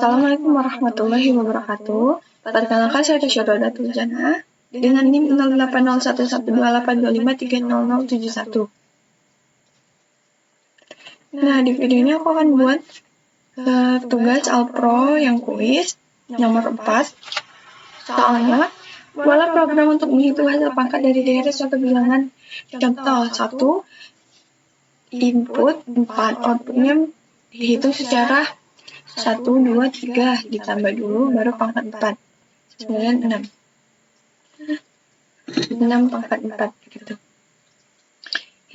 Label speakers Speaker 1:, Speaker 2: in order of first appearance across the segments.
Speaker 1: Assalamualaikum warahmatullahi wabarakatuh. Perkenalkan saya Tasya Datul Jana dengan NIM 08011282530071. Nah, di video ini aku akan buat tugas Alpro yang kuis nomor 4. Soalnya, buatlah program untuk menghitung hasil pangkat dari deret suatu bilangan. Contoh 1, input 4, outputnya dihitung secara 1, 2, 3, ditambah dulu, baru pangkat 4. 9, 6. 6 pangkat 4, gitu.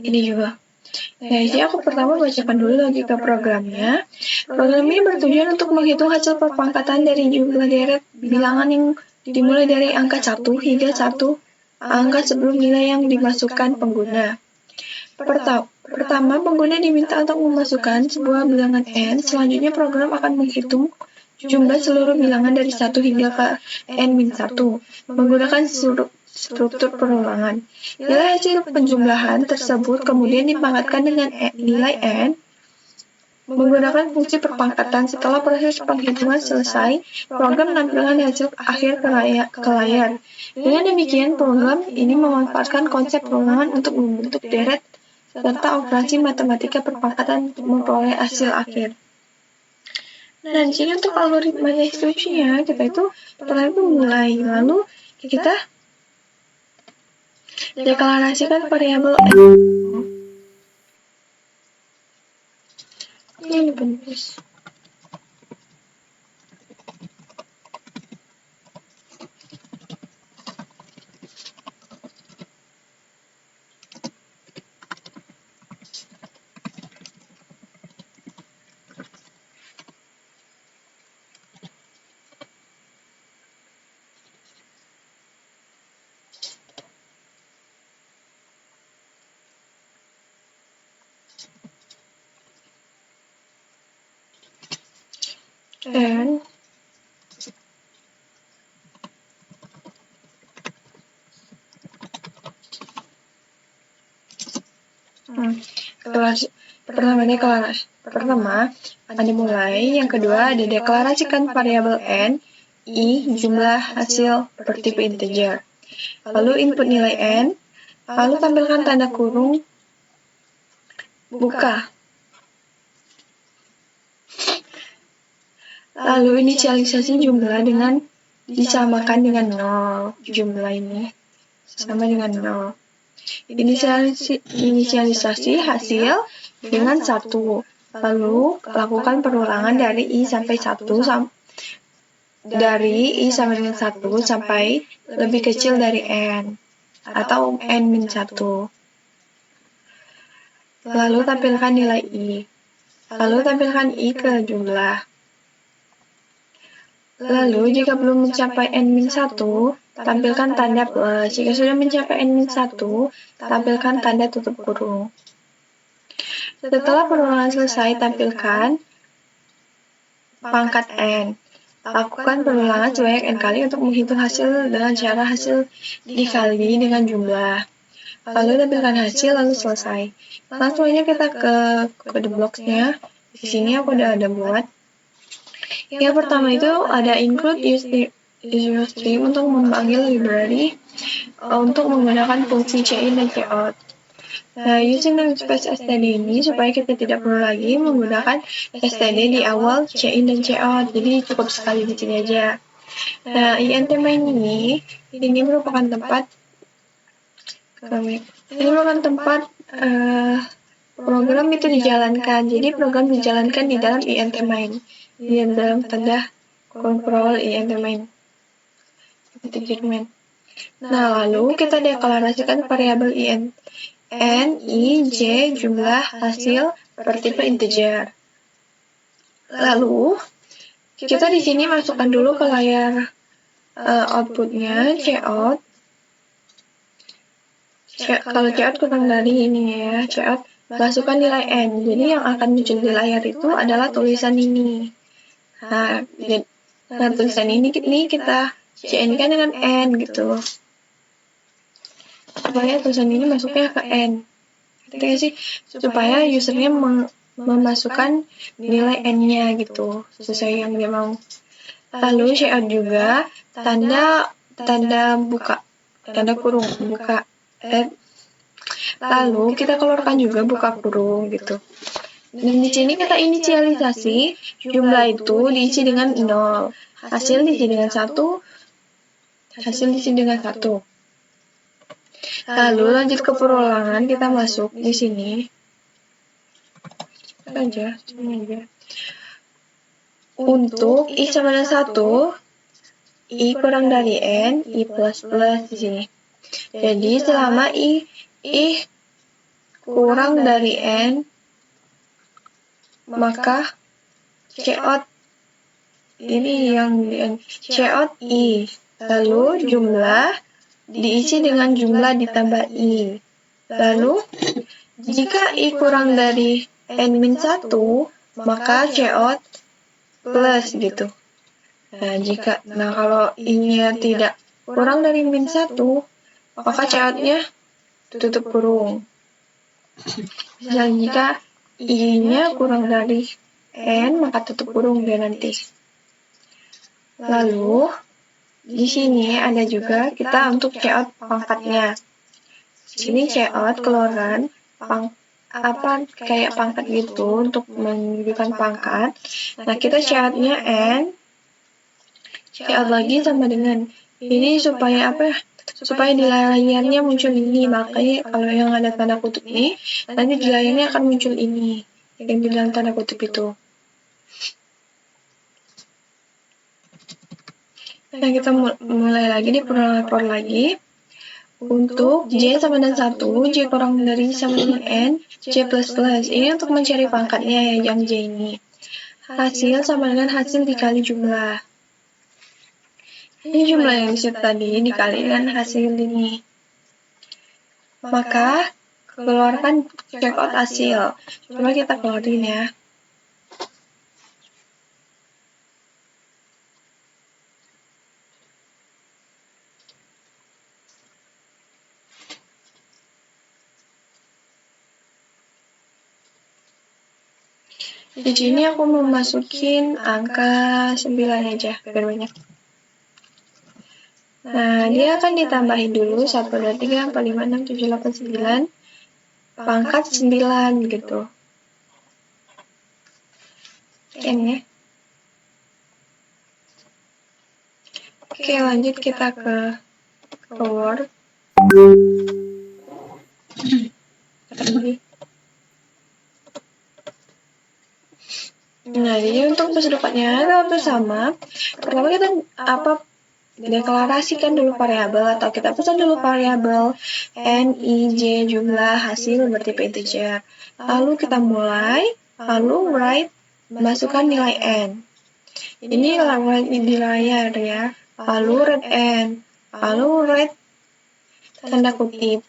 Speaker 1: Ini juga. Nah, jadi aku pertama bacakan dulu logika programnya. Program ini bertujuan untuk menghitung hasil perpangkatan dari jumlah deret bilangan yang dimulai dari angka 1 hingga 1 angka sebelum nilai yang dimasukkan pengguna. Pertama, pengguna diminta untuk memasukkan sebuah bilangan n. Selanjutnya, program akan menghitung jumlah seluruh bilangan dari 1 hingga ke n-1 menggunakan struktur perulangan. Nilai hasil penjumlahan tersebut kemudian dipangkatkan dengan nilai n menggunakan fungsi perpangkatan. Setelah proses penghitungan selesai, program menampilkan hasil akhir ke layar. Dengan demikian, program ini memanfaatkan konsep perulangan untuk membentuk deret serta operasi matematika perpangkatan untuk memperoleh hasil akhir. Nah, di sini untuk algoritma instruksinya, kita itu pertama memulai, lalu kita deklarasikan variabel n. Ini penulis. And pertama ada mulai, yang kedua ada deklarasikan variabel n, i jumlah hasil bertipe integer, lalu input nilai n, lalu tampilkan tanda kurung buka, lalu inisialisasi jumlah dengan disamakan dengan 0, jumlah ini sama dengan 0. Inisialisasi hasil dengan 1, lalu lakukan perulangan dari i sampai 1 dari i sampai dengan 1 sampai lebih kecil dari n atau n-1. Lalu tampilkan nilai i. Lalu tampilkan i ke jumlah. Lalu jika belum mencapai n-1, tampilkan tanda plus. Jika sudah mencapai n-1, tampilkan tanda tutup kurung. Setelah perulangan selesai, tampilkan pangkat n. Lakukan perulangan sebanyak n kali untuk menghitung hasil dengan cara hasil dikali dengan jumlah. Lalu tampilkan hasil, lalu selesai. Langsung aja kita ke kode blocks-nya. Di sini aku udah ada buat. Yang pertama itu ada include user stream untuk memanggil library untuk menggunakan fungsi cin dan cout. Nah, using namespace std ini supaya kita tidak perlu lagi menggunakan std di awal cin dan cout, jadi cukup sekali di sini aja. Nah, int main ini merupakan tempat program itu dijalankan. Jadi program dijalankan di dalam int main, di dalam tanda control int main. Nah, lalu kita deklarasikan variabel int n, i, j, jumlah hasil bertipe integer. Lalu kita di sini masukkan dulu ke layar outputnya cout. Kalau cout kurang dari ini ya, cout masukkan nilai n. Jadi yang akan muncul di layar itu adalah tulisan ini. Nah, tulisan ini kita cn-kan dengan n gitu. Supaya tulisan ini masuknya ke n. Gitu sih, supaya usernya memasukkan nilai n-nya gitu, sesuai yang dia mau. Lalu cout juga tanda buka, tanda kurung, buka. Lalu kita keluarkan juga buka kurung gitu. Dan di sini kita inisialisasi jumlah itu diisi dengan 0, hasil diisi dengan 1, hasil diisi dengan 1. Lalu lanjut ke perulangan, kita masuk di sini. Aja. Untuk I sama dengan 1, I kurang dari N, I plus di sini. Jadi selama I kurang dari N, maka cout ini yang cout I. Lalu jumlah diisi dengan jumlah ditambah I. Lalu jika I kurang dari N-1, maka cout plus gitu. Nah, kalau I-nya tidak kurang dari -1, maka cout-nya tutup kurung. Dan jika I-nya kurang dari N, maka tutup kurung dia nanti. Lalu di sini ada juga kita untuk cout pangkatnya. Di sini cout keluaran kayak pangkat gitu untuk menunjukkan pangkat. Nah, kita cout-nya N, cout lagi sama dengan ini supaya supaya di layarnya muncul ini. Makanya kalau yang ada tanda kutip ini, nanti di layarnya akan muncul ini yang di dalam tanda kutip itu. Nah, kita mulai lagi di perulangan lagi. Untuk J sama dengan 1, J kurang dari sama dengan N, J plus. Ini untuk mencari pangkatnya yang J ini. Hasil sama dengan hasil dikali jumlah. Ini jumlah yang disebut tadi dikali dengan hasil ini. Maka keluarkan cout hasil. Coba kita keluarin ya. Di sini aku mau masukin angka 9 aja, biar banyak. Nah, dia akan ditambahin dulu 1, 2, 3, 4, 5, 6, 7, 8, 9, pangkat 9 gitu. N ya. Oke, lanjut kita ke Word. Nah, jadi untuk pendapatnya hampir sama. Pertama kita deklarasikan dulu variabel atau kita pesan dulu variabel N, I, J jumlah hasil bertipe integer. Lalu kita mulai, lalu write, masukkan nilai N. Ini write di layar ya. Lalu write N, lalu write tanda kutip.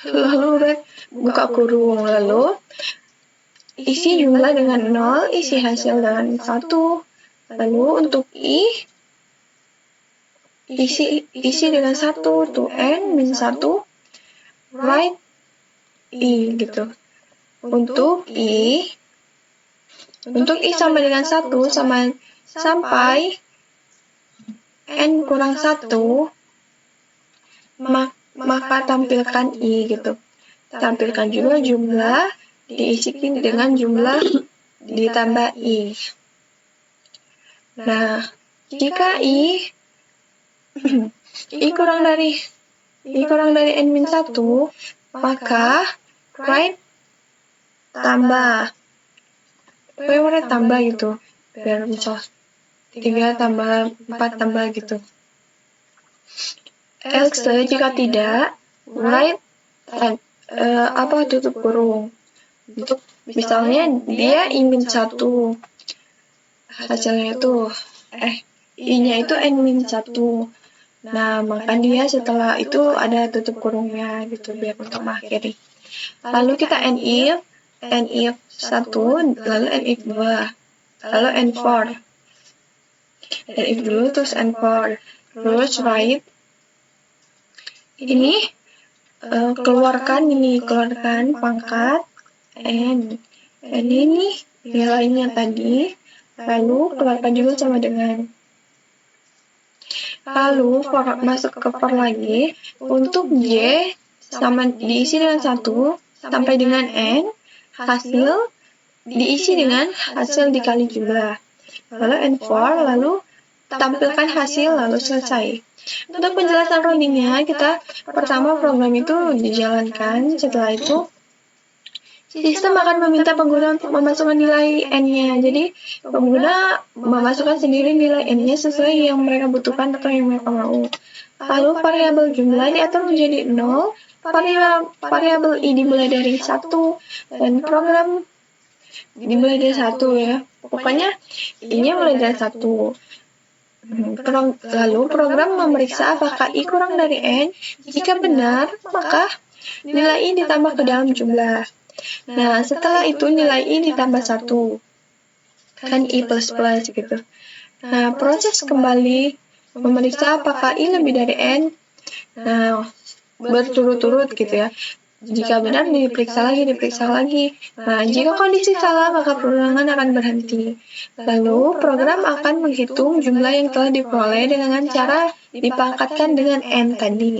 Speaker 1: Lalu write buka kurung, lalu isi jumlah dengan 0, isi hasil dengan 1. Lalu untuk I, isi dengan 1, tuh N min 1, write I gitu. Untuk I sama dengan 1 sampai N kurang 1, maka tampilkan I gitu. Tampilkan juga jumlah diisikan dengan jumlah ditambah I. Nah, jika I kurang dari N-1, maka write tambah. Write tambah gitu. Biar bisa 3 tambah 4 tambah gitu. Else, jika tidak, write tutup kurung. Untuk misalnya dia ingin 1, hasilnya itu I-nya itu N-1. Nah, maka dia setelah itu ada tutup kurungnya gitu biar untuk mengakhiri. Lalu kita N-if 1, lalu N-if 2, lalu N4. N-if dulu terus N4. Terus write ini keluarkan pangkat N. N ini nilainya tadi, lalu keluarkan juga sama dengan. Lalu masuk ke for lagi, untuk J sama diisi dengan 1 sampai dengan N, hasil diisi dengan hasil dikali jumlah. Lalu N4, lalu tampilkan hasil, lalu selesai. Untuk penjelasan runningnya, kita pertama program itu dijalankan, setelah itu sistem akan meminta pengguna untuk memasukkan nilai N-nya. Jadi, pengguna memasukkan sendiri nilai N-nya sesuai yang mereka butuhkan atau yang mereka mau. Lalu, variabel jumlah diatur menjadi 0, variabel I dimulai dari 1, dan program dimulai dari 1 ya. Pokoknya, I-nya mulai dari 1. Lalu, program memeriksa apakah I kurang dari N. Jika benar, maka nilai I ditambah ke dalam jumlah. Nah, setelah itu nilai I ditambah 1. Kan I plus gitu. Nah, proses kembali memeriksa apakah I lebih dari N. Nah, berturut-turut gitu ya. Jika benar, diperiksa lagi. Nah, jika kondisi salah, maka perulangan akan berhenti. Lalu, program akan menghitung jumlah yang telah diperoleh dengan cara dipangkatkan dengan N tadi.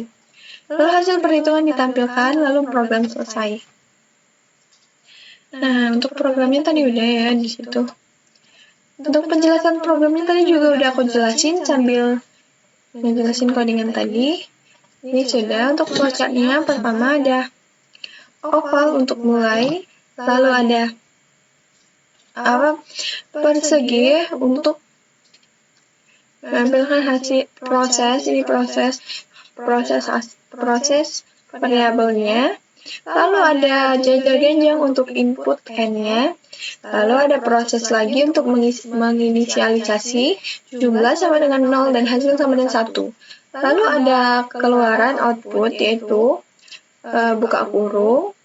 Speaker 1: Lalu hasil perhitungan ditampilkan, lalu program selesai. Nah, untuk programnya tadi udah ya di situ. Untuk penjelasan programnya tadi juga udah aku jelasin sambil ngejelasin codingan tadi. Ini sudah untuk flowchartnya. Pertama ada oval untuk mulai, lalu ada persegi untuk menampilkan hasil proses. Ini proses variabelnya. Lalu ada jajar genjang untuk input N-nya. Lalu ada proses lagi untuk menginisialisasi jumlah sama dengan 0 dan hasil sama dengan 1. Lalu ada keluaran output yaitu buka kurung.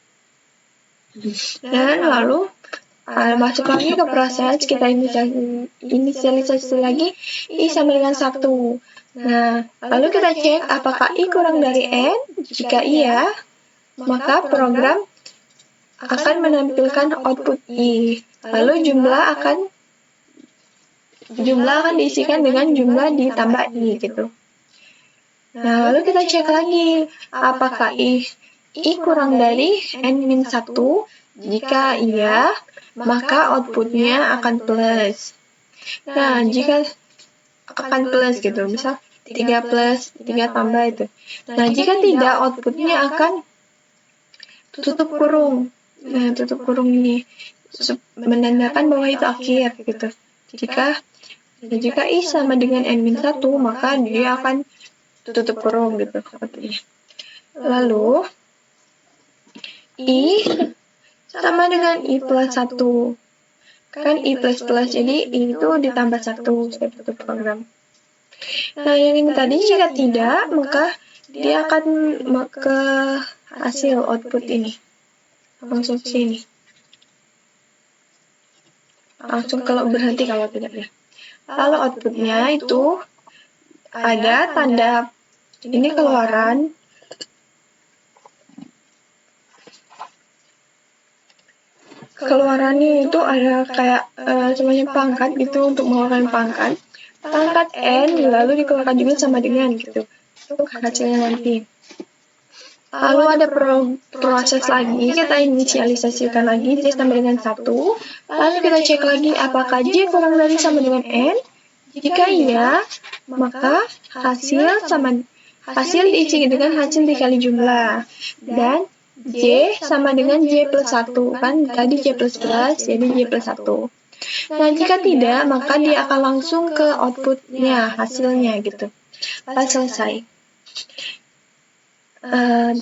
Speaker 1: Dan lalu masuk lagi ke proses, kita inisialisasi lagi I sama dengan 1. Nah, lalu kita cek apakah I kurang dari N. Jika iya, maka program akan menampilkan output I. Lalu jumlah akan diisikan dengan jumlah ditambah I gitu. Nah, lalu kita cek lagi apakah I kurang dari N-1. Jika iya, maka outputnya akan plus. Nah, jika akan plus gitu, misal 3 plus, 3 tambah itu. Nah, jika tidak, outputnya akan tutup kurung. Nah, tutup kurung ini menandakan bahwa itu akhir gitu. Jika I sama dengan N-1, maka dia akan tutup kurung gitu. Lalu I sama dengan I plus 1. Kan I plus plus, jadi I itu ditambah 1 seperti program. Nah, yang ini tadi jika tidak, maka dia akan ke hasil output ini. Langsung sini. Langsung kalau berhenti kalau tidak ya. Lalu outputnya itu ada tanda ini keluaran. Keluarannya itu ada kayak semacam pangkat gitu untuk mengeluarkan pangkat N lalu dikeluarkan juga sama dengan gitu untuk hasilnya nanti. Lalu ada proses lagi, kita inisialisasikan lagi J sama dengan 1. Lalu kita cek lagi apakah J kurang dari sama dengan N. Jika iya, maka hasil diisi dengan hasil dikali jumlah. Dan J sama dengan J plus 1. Kan tadi J plus plus, jadi J plus 1. Nah, jika tidak, maka dia akan langsung ke outputnya, hasilnya gitu. Lalu selesai.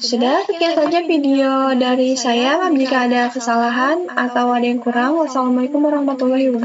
Speaker 1: Sudah, sekian saja video dari saya. Jika ada kesalahan atau ada yang kurang, wassalamualaikum warahmatullahi wabarakatuh.